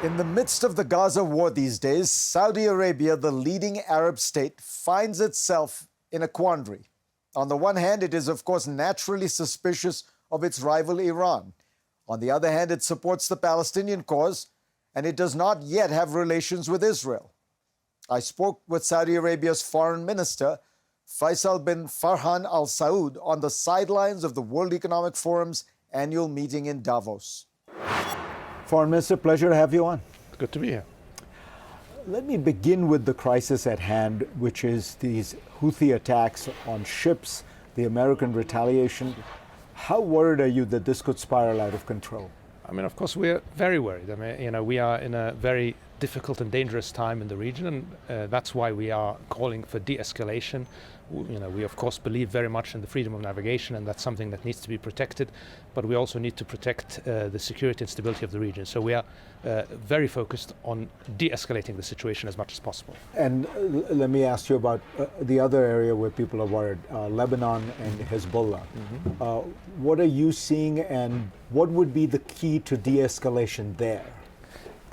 In the midst of the Gaza war these days, Saudi Arabia, the leading Arab state, finds itself in a quandary. On the one hand, it is, of course, naturally suspicious of its rival Iran. On the other hand, it supports the Palestinian cause, and it does not yet have relations with Israel. I spoke with Saudi Arabia's foreign minister, Faisal bin Farhan Al Saud, on the sidelines of the World Economic Forum's annual meeting in Davos. Foreign Minister, pleasure to have you on. Good to be here. Let me begin with the crisis at hand, which is these Houthi attacks on ships, the American retaliation. How worried are you that this could spiral out of control? I mean, of course, we're very worried. I mean, we are in a very difficult and dangerous time in the region, and that's why we are calling for de-escalation. We of course believe very much in the freedom of navigation, and that's something that needs to be protected, but we also need to protect the security and stability of the region. So we are very focused on de-escalating the situation as much as possible. And let me ask you about the other area where people are worried, Lebanon and Hezbollah. What are you seeing, and what would be the key to de-escalation there?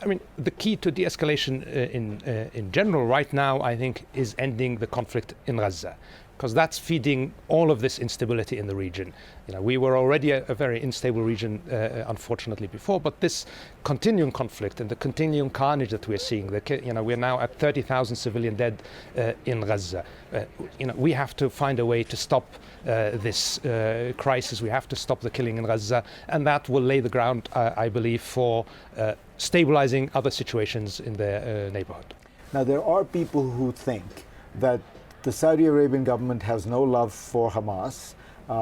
I mean, the key to de-escalation in general right now, I think, is ending the conflict in Gaza, because that's feeding all of this instability in the region. We were already a very unstable region, unfortunately, before, but this continuing conflict and the continuing carnage that we're seeing, we're now at 30,000 civilian dead in Gaza. We have to find a way to stop this crisis. We have to stop the killing in Gaza, and that will lay the ground, I believe, for stabilizing other situations in their neighborhood. Now, there are people who think that the Saudi Arabian government has no love for Hamas.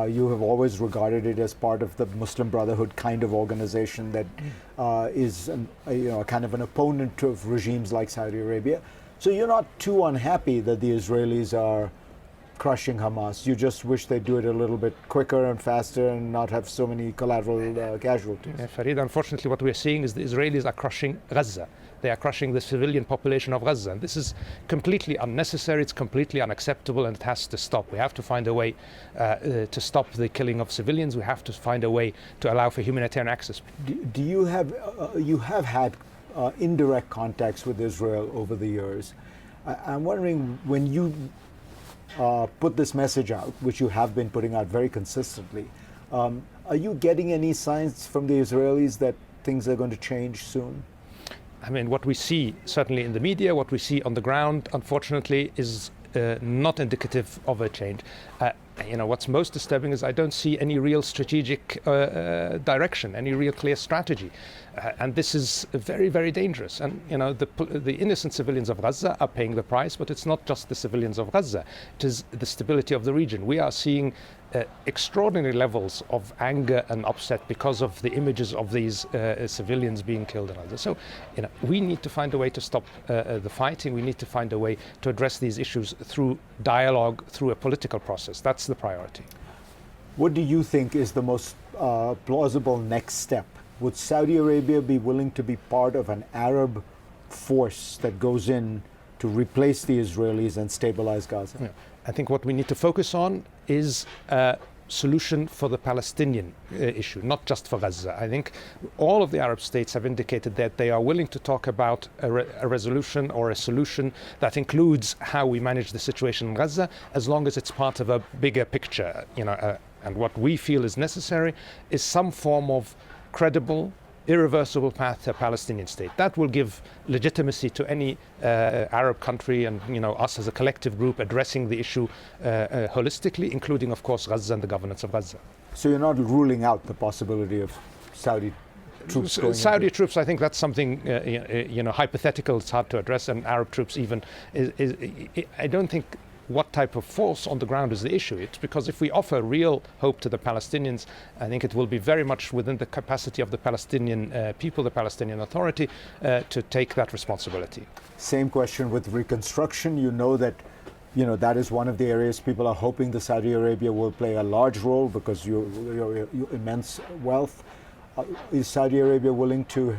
You have always regarded it as part of the Muslim Brotherhood kind of organization that is kind of an opponent of regimes like Saudi Arabia. So you're not too unhappy that the Israelis are crushing Hamas. You just wish they'd do it a little bit quicker and faster and not have so many collateral casualties. Yeah, Farid, unfortunately what we're seeing is the Israelis are crushing Gaza. They are crushing the civilian population of Gaza. And this is completely unnecessary, it's completely unacceptable, and it has to stop. We have to find a way to stop the killing of civilians. We have to find a way to allow for humanitarian access. Do you have, you have had indirect contacts with Israel over the years. I'm wondering, when you put this message out, which you have been putting out very consistently, are you getting any signs from the Israelis that things are going to change soon? I mean, what we see, certainly in the media, what we see on the ground, unfortunately, is not indicative of a change. What's most disturbing is I don't see any real strategic direction, any real clear strategy. And this is very, very dangerous. And, the innocent civilians of Gaza are paying the price, but it's not just the civilians of Gaza. It is the stability of the region. We are seeing extraordinary levels of anger and upset because of the images of these civilians being killed in Gaza. So, we need to find a way to stop the fighting. We need to find a way to address these issues through dialogue, through a political process. That's the priority. What do you think is the most plausible next step? Would Saudi Arabia be willing to be part of an Arab force that goes in to replace the Israelis and stabilize Gaza? Yeah. I think what we need to focus on is a solution for the Palestinian issue, not just for Gaza. I think all of the Arab states have indicated that they are willing to talk about a resolution or a solution that includes how we manage the situation in Gaza, as long as it's part of a bigger picture. And what we feel is necessary is some form of credible, irreversible path to a Palestinian state. That will give legitimacy to any Arab country and us as a collective group addressing the issue holistically, including, of course, Gaza and the governance of Gaza. So you're not ruling out the possibility of Saudi troops going Saudi troops, I think that's something hypothetical. It's hard to address, and Arab troops even. I don't think what type of force on the ground is the issue. It's because if we offer real hope to the Palestinians, I think it will be very much within the capacity of the Palestinian people, the Palestinian Authority, to take that responsibility. Same question with reconstruction. That is one of the areas people are hoping the Saudi Arabia will play a large role because your immense wealth. Is Saudi Arabia willing to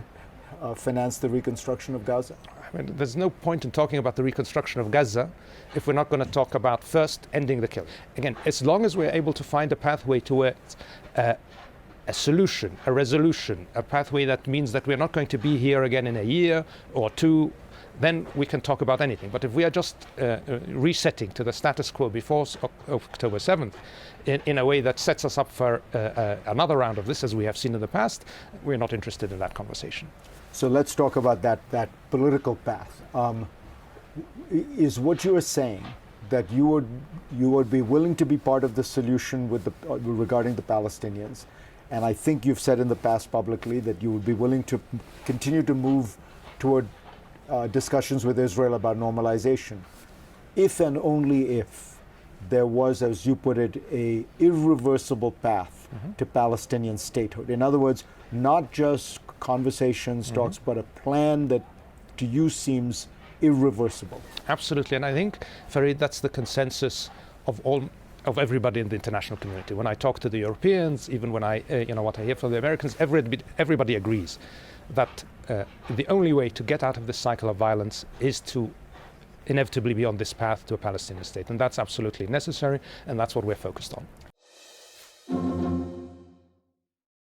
finance the reconstruction of Gaza? I mean, there's no point in talking about the reconstruction of Gaza if we're not going to talk about first ending the kill. Again, as long as we're able to find a pathway towards a a solution, a resolution, a pathway that means that we're not going to be here again in a year or two, then we can talk about anything. But if we are just resetting to the status quo before October 7th in a way that sets us up for another round of this, as we have seen in the past, we're not interested in that conversation. So let's talk about that political path. Is what you are saying that you would be willing to be part of the solution with regarding the Palestinians, and I think you've said in the past publicly that you would be willing to continue to move toward discussions with Israel about normalization, if and only if there was, as you put it, a irreversible path to Palestinian statehood. In other words, not just conversations, talks, but a plan that to you seems irreversible. Absolutely, and I think, Farid, that's the consensus of everybody in the international community. When I talk to the Europeans, even when I, what I hear from the Americans, everybody agrees that the only way to get out of this cycle of violence is to inevitably be on this path to a Palestinian state, and that's absolutely necessary, and that's what we're focused on.